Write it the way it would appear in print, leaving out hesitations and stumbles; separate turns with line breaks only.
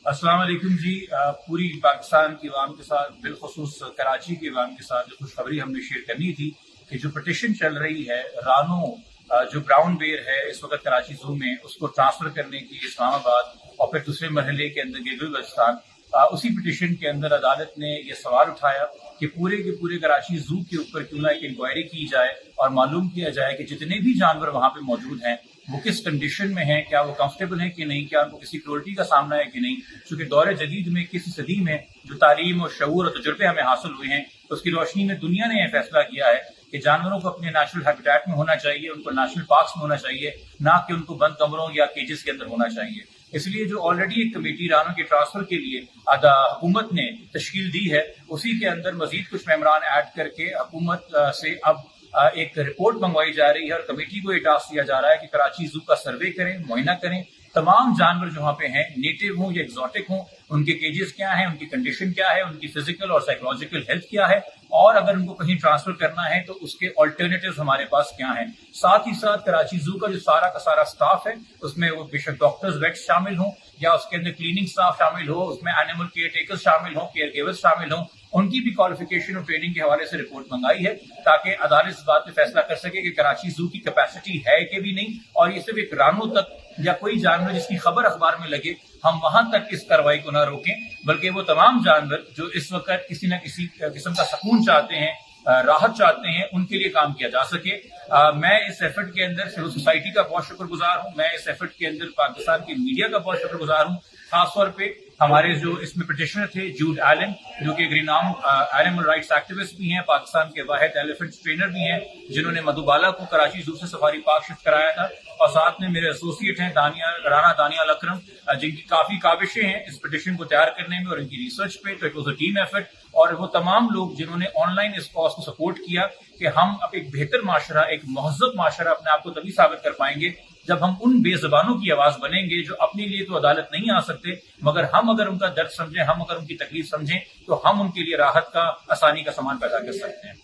अस्सलाम वालेकुम जी। पूरी पाकिस्तान की आवाम के साथ, बिलखुसूस कराची की आवाम के साथ जो खुशखबरी हमने शेयर करनी थी कि जो पिटिशन चल रही है रानो जो ब्राउन बेयर है इस वक्त कराची जू में, उसको ट्रांसफर करने की इस्लामाबाद और फिर दूसरे मरहले के अंदर गिलगित बल्तिस्तान, उसी पिटिशन के अंदर अदालत ने यह सवाल उठाया कि पूरे के पूरे कराची जू के ऊपर क्यों ना एक इंक्वायरी की जाए और मालूम किया जाए कि जितने भी जानवर वहां पे मौजूद हैं वो किस कंडीशन में हैं, क्या वो कंफर्टेबल हैं कि नहीं, क्या उनको किसी क्रूरटी का सामना है कि नहीं। क्योंकि दौर जदीद में किसी सदी में जो तालीम और शऊर और तजुर्बे हमें हासिल हुए हैं उसकी रोशनी में दुनिया ने यह फैसला किया है कि जानवरों को अपने नेचुरल हैबिटेट में होना चाहिए, उनको नेशनल पार्क्स में होना चाहिए, ना कि उनको बंद कमरों या केजेस के अंदर होना चाहिए। इसलिए जो ऑलरेडी एक कमेटी रानों के ट्रांसफर के लिए हुकूमत ने तश्कील दी है उसी के अंदर मजीद कुछ मेम्बरान ऐड करके हुकूमत से अब एक रिपोर्ट मंगवाई जा रही है और कमेटी को ये टास्क दिया जा रहा है कि कराची जू का सर्वे करें, मुआयना करें, तमाम जानवर जो वहाँ पे हैं, नेटिव हों या एग्जॉटिक हों, उनके केजेस क्या हैं, उनकी कंडीशन क्या है, उनकी फिजिकल और साइकोलॉजिकल हेल्थ क्या है, और अगर उनको कहीं ट्रांसफर करना है तो उसके ऑल्टरनेटिव्स हमारे पास क्या हैं। साथ ही साथ कराची जू का जो सारा का सारा स्टाफ है उसमें वो बेशक डॉक्टर्स, वेट्स शामिल हों या उसके अंदर क्लीनिंग स्टाफ शामिल हो, उसमें एनिमल केयर टेकर्स शामिल हों, केयर गिवर्स शामिल हों, उनकी भी क्वालिफिकेशन और ट्रेनिंग के हवाले से रिपोर्ट मंगाई है ताकि अदालत इस बात पे फैसला कर सके कि कराची जू की कैपेसिटी है कि भी नहीं, और ये सिर्फ एक रानों तक या कोई जानवर जिसकी खबर अखबार में लगे हम वहां तक इस कार्रवाई को न रोकें, बल्कि वो तमाम जानवर जो इस वक्त किसी न किसी किस्म का सुकून चाहते हैं, राहत चाहते हैं, उनके लिए काम किया जा सके। मैं इस एफर्ट के अंदर सिविल सोसाइटी का बहुत शुक्रगुजार हूं, मैं इस एफर्ट के अंदर पाकिस्तान की मीडिया का बहुत शुक्रगुजार हूं, खासतौर पे हमारे जो इसमें पिटिशनर थे जूड एलन, जो कि एक रिनाउंड एनिमल राइट्स एक्टिविस्ट भी हैं, पाकिस्तान के वाहिद एलिफेंट ट्रेनर भी हैं, जिन्होंने मधुबाला को कराची जू से सफारी पार्क शिफ्ट कराया था, और साथ में मेरे एसोसिएट हैं राना दानियाल अकरम, जिनकी काफी काविशें हैं इस पिटिशन को तैयार करने में और इनकी रिसर्च पे। तो it was a team effort, और वो तमाम लोग जिन्होंने ऑनलाइन इस कॉज को सपोर्ट किया कि हम अब एक बेहतर माशरा, एक महज़ब माशरा अपने आप को तभी साबित कर पाएंगे जब हम उन बेज़बानों की आवाज बनेंगे जो अपने लिए तो अदालत नहीं आ सकते, मगर हम अगर उनका दर्द समझें, हम अगर उनकी तकलीफ समझें तो हम उनके लिए राहत का, आसानी का सामान पैदा कर सकते हैं।